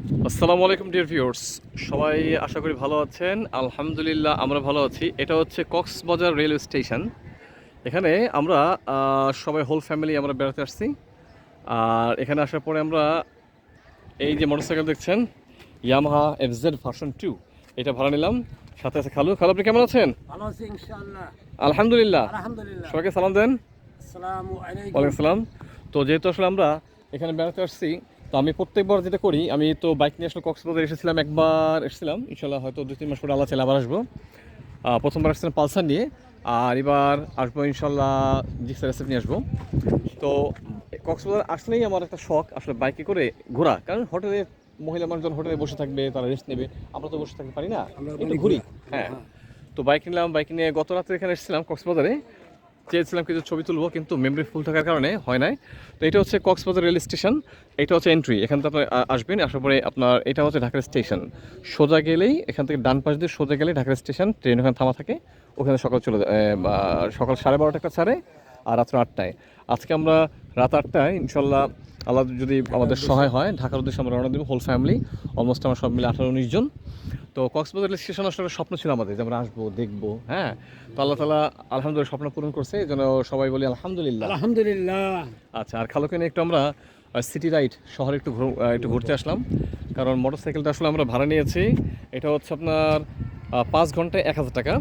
আসসালামু আলাইকুম dear viewers, সবাই আশা করি ভালো আছেন। আলহামদুলিল্লাহ আমরা ভালো আছি। এটা হচ্ছে কক্সবাজার রেলওয়ে স্টেশন। এখানে আমরা সবাই হোল ফ্যামিলি আমরা বেড়াতে আসছি। আর এখানে আসার পরে আমরা এই যে মোটরসাইকেল দেখছেন, ইয়ামাহা এফজেড ভার্সন 2, এটা ভাড়া নিলাম। সাথে আছে খালু। খালু, আপনি কেমন আছেন? ভালো আছি ইনশাআল্লাহ। আলহামদুলিল্লাহ। আলহামদুলিল্লাহ। সবাইকে সালাম দেন। আসসালামু আলাইকুম। ওয়ালাইকুম সালাম। তো যেহেতু আসলে আমরা এখানে বেড়াতে আসছি, তো আমি প্রত্যেকবার যেটা করি, আমি তো বাইক নিয়ে আসলে কক্সবাজার এসেছিলাম, একবার এসেছিলাম, ইনশাল্লাহ হয়তো 2-3 মাস পরে আল্লাহ চাইলে আবার আসবো। প্রথমবার আসছিলাম পালসার নিয়ে, আর এবার আসবো ইনশাল্লাহ জিক্সার এসএফ নিয়ে আসবো। তো কক্সবাজার আসলেই আমার একটা শখ আসলে বাইকে করে ঘোরা, কারণ হোটেলে মহিলা মানুষজন হোটেলে বসে থাকবে, তারা রেস্ট নেবে, আমরা তো বসে থাকতে পারি না, একটু ঘুরি। হ্যাঁ, তো বাইক নিলাম, বাইক নিয়ে গত রাত্রে এখানে এসেছিলাম কক্সবাজারে। চেয়েছিলাম কিছু ছবি তুলবো, কিন্তু মেমরি ফুল থাকার কারণে হয় নাই। তো এটা হচ্ছে কক্সবাজার রেল স্টেশন, এটা হচ্ছে এন্ট্রি। এখান থেকে আপনি আসবেন, আসার পরে আপনার এটা হচ্ছে ঢাকার স্টেশন। সোজা গেলেই এখান থেকে ডান পাশ দিয়ে সোজা গেলেই ঢাকার স্টেশন, ট্রেন ওখানে থামা থাকে। ওখানে সকাল সকাল 12:30 একটা ছাড়ে, আর রাত্র 8টায়। আজকে আমরা রাত 8টায় ইনশাল্লাহ, আল্লাহ যদি আমাদের সহায় হয়, ঢাকার উদ্দেশ্যে আমরা রওনা দেবো হোল ফ্যামিলি। অলমোস্ট আমরা সব মিলে 18-19 জন। তো কক্সবাজার রেল স্টেশন আসলে স্বপ্ন ছিল আমাদের যে আমরা আসবো, দেখবো। হ্যাঁ, তো আল্লাহ তাআলা আলহামদুলিল্লাহ স্বপ্ন পূরণ করছে, এই জন্য সবাই বলি আলহামদুলিল্লাহ। আলহামদুলিল্লাহ। আচ্ছা, আর খালুকে নিয়ে একটু আমরা সিটি রাইড শহরে একটু ঘুরতে আসলাম, কারণ মোটরসাইকেলটা আসলে আমরা ভাড়া নিয়েছি। এটা হচ্ছে আপনার 5 ঘন্টায় 1000 টাকা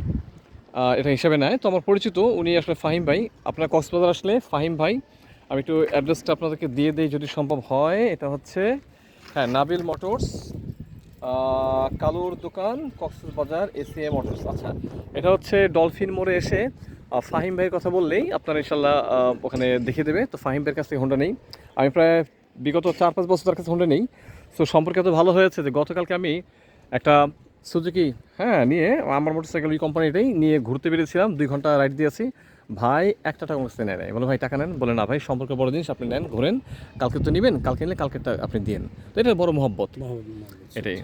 এটা হিসাবে নেয়। তো আমার পরিচিত উনি আসলে ফাহিম ভাই। আপনার কক্সবাজার আসলে ফাহিম ভাই, আমি একটু অ্যাড্রেসটা আপনাদেরকে দিয়ে দিই যদি সম্ভব হয়। এটা হচ্ছে, হ্যাঁ, নাবিল মোটরস, কালুর দোকান, কক্সবাজার এসিএ মোটরস। আচ্ছা, এটা হচ্ছে ডলফিন মোড়ে এসে ফাহিম ভাইয়ের কথা বললেই আপনার ইনশাল্লাহ ওখানে দেখিয়ে দেবে। তো ফাহিম ভাইয়ের কাছ থেকে হোন্ডা নেই, আমি প্রায় বিগত 4-5 বছর তার কাছে হোন্ডা নেই। সো সম্পর্কে এত ভালো হয়েছে যে গতকালকে আমি একটা সুজুকি, হ্যাঁ, নিয়ে আমার মোটরসাইকেল ওই কোম্পানিটাই নিয়ে ঘুরতে বেরিয়েছিলাম। 2 ঘন্টা রাইড দিয়েছি। ভাই একটা টাকা কাছে নেয় নাই, বলো ভাই টাকা নেন, বলে না ভাই সম্পর্ক বড় জিনিস, আপনি নেন, ঘোরেন, কালকে তো নেবেন, কালকে নিলে কালকেরটা আপনি দিন। তো এটা বড় মহব্বত, এটাই।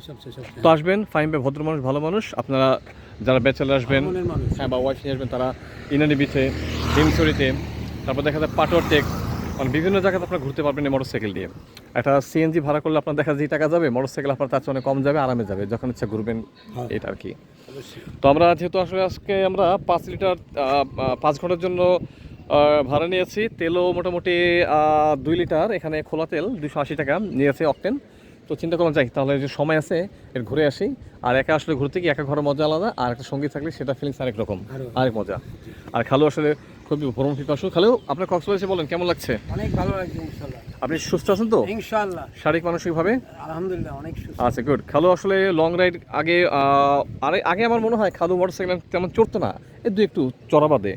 তো আসবেন, ফাহিম ভাই ভদ্র মানুষ, ভালো মানুষ। আপনারা যারা ব্যাচেলার আসবেন, হ্যাঁ, বা ওয়াইফ নিয়ে আসবেন, তারা ইনানি বিচে, হিমছড়িতে, তারপর দেখা যায় পাটোয়ার টেক, মানে বিভিন্ন জায়গাতে আপনারা ঘুরতে পারবেন এই মোটরসাইকেল দিয়ে। একটা সিএনজি ভাড়া করলে আপনার দেখা যেই টাকা যাবে, মোটরসাইকেল আপনার তার চেয়ে অনেক কম যাবে, আরামে যাবে, যখন ইচ্ছা ঘুরবেন, এটা আর কি। তো আমরা যেহেতু আসলে আজকে আমরা 5 লিটার 5 ঘন্টার জন্য ভাড়া নিয়েছি, তেলও মোটামুটি 2 লিটার, এখানে খোলা তেল 280 টাকা নিয়েছে অকটেন। তো চিন্তা করলাম যাই, তাহলে যে সময় আছে এর ঘুরে আসি। আর একা আসলে ঘুরতে গিয়ে একা ঘরে মজা আলাদা, আর একটা সঙ্গী থাকলে সেটা ফিলিংস আরেক রকম, আরেক মজা। আর খালু আসলে খুবই ভ্রমণ পিপাসু। খালু, আপনার কক্সবাজার এসে বলেন কেমন লাগছে? অনেক ভালো লাগছে ইনশাআল্লাহ। আপনি সুস্থ আছেন তো ইনশাআল্লাহ। শারীরিক মানসিকভাবে? আলহামদুলিল্লাহ, অনেক সুস্থ। আচ্ছা, গুড। খালু আসলে লং রাইড আগে আগে আমার মনে হয় খালু মোটরসাইকেল তেমন চড়তো না, একটু একটু চড়া বাদে।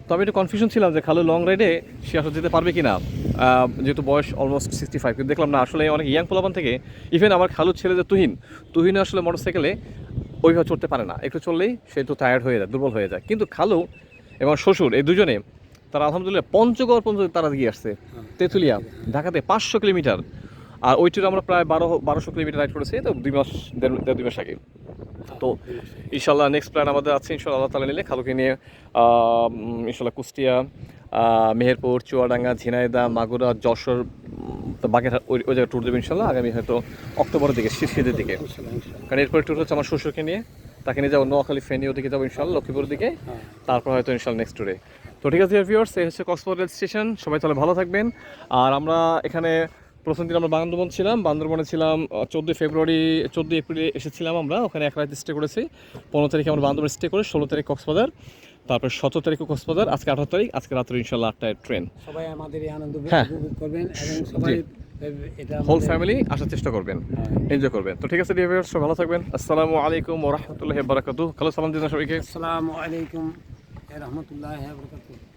তো আমি একটু কনফিউশন ছিলাম যে খালু লং রাইডে সে আসলে যেতে পারবে কি না, যেহেতু বয়স অলমোস্ট 65। কিন্তু দেখলাম না, আসলে অনেক ইয়াং পোলাপান থেকে, ইভেন আমার খালুর ছেলে যে তুহিন আসলে মোটরসাইকেলে ওইভাবে চড়তে পারে না, একটু চললেই সে একটু টায়ার্ড হয়ে যায়, দুর্বল হয়ে যায়। কিন্তু খালু এবং শ্বশুর এই দুজনে, তারা আলহামদুলিল্লাহ পঞ্চগড় পর্যন্ত তারা গিয়ে আসছে, তেঁতুলিয়া, ঢাকাতে 500 কিলোমিটার। আর ওইটির আমরা প্রায় 1200 কিলোমিটার রাইড করেছি, তো 2 মাস, দেড় 2 মাস আগে। তো ইনশাল্লাহ নেক্সট প্ল্যান আমাদের আছে, ইনশাল্লাহ আল্লাহ তাআলা নিলে খালুকে নিয়ে ইনশাল্লাহ কুষ্টিয়া, মেহেরপুর, চুয়াডাঙ্গা, ঝিনাইদহ, মাগুরা, যশোর, বাগেরহাট, ওই জায়গায় ট্যুর দেবো ইনশাল্লাহ আগামী হয়তো অক্টোবরের দিকে, শীতের দিকে। কারণ এরপরে ট্যুর হচ্ছে আমার শ্বশুরকে নিয়ে, তাকে নিয়ে যাবো নোয়াখালী, ফেনী, ওদিকে যাবো ইনশাল্লাহ, লক্ষ্মীপুরের দিকে, তারপর হয়তো ইনশাল্লাহ নেক্সট ট্যুরে। তো ঠিক আছে ভিউয়ার্স, এই হচ্ছে কক্সবাজার রেল স্টেশন। সবাই তাহলে ভালো থাকবেন। আর আমরা এখানে প্রথম দিন আমরা বান্দরবন ছিলাম, বান্দরবনে ছিলাম 14 এপ্রিলে এসেছিলাম আমরা, ওখানে 1 রাত স্টে করেছি। 15 তারিখে আমরা বান্দরবন স্টে করে 16 তারিখ কক্সবাজার, তারপর 17 তারিখে কক্সবাজার, আজকে 18 তারিখ, আজকে রাত্রে ইনশাল্লাহ 8টায় ট্রেন। সবাই আমাদের এই আনন্দ হ্যাঁ, উপভোগ করবেন এবং সবাই এটা হোল ফ্যামিলি আসার চেষ্টা করবেন, এনজয় করবেন। তো ঠিক আছে ডিয়ার ভিউয়ার্স, ভালো থাকবেন। আসসালামু আলাইকুম ওয়া রাহমাতুল্লাহি ওয়া বারাকাতুহু। খালু সালাম দিন সবাইকে। আসসালামু আলাইকুম ওয়া রাহমাতুল্লাহি ওয়া বারাকাতুহু।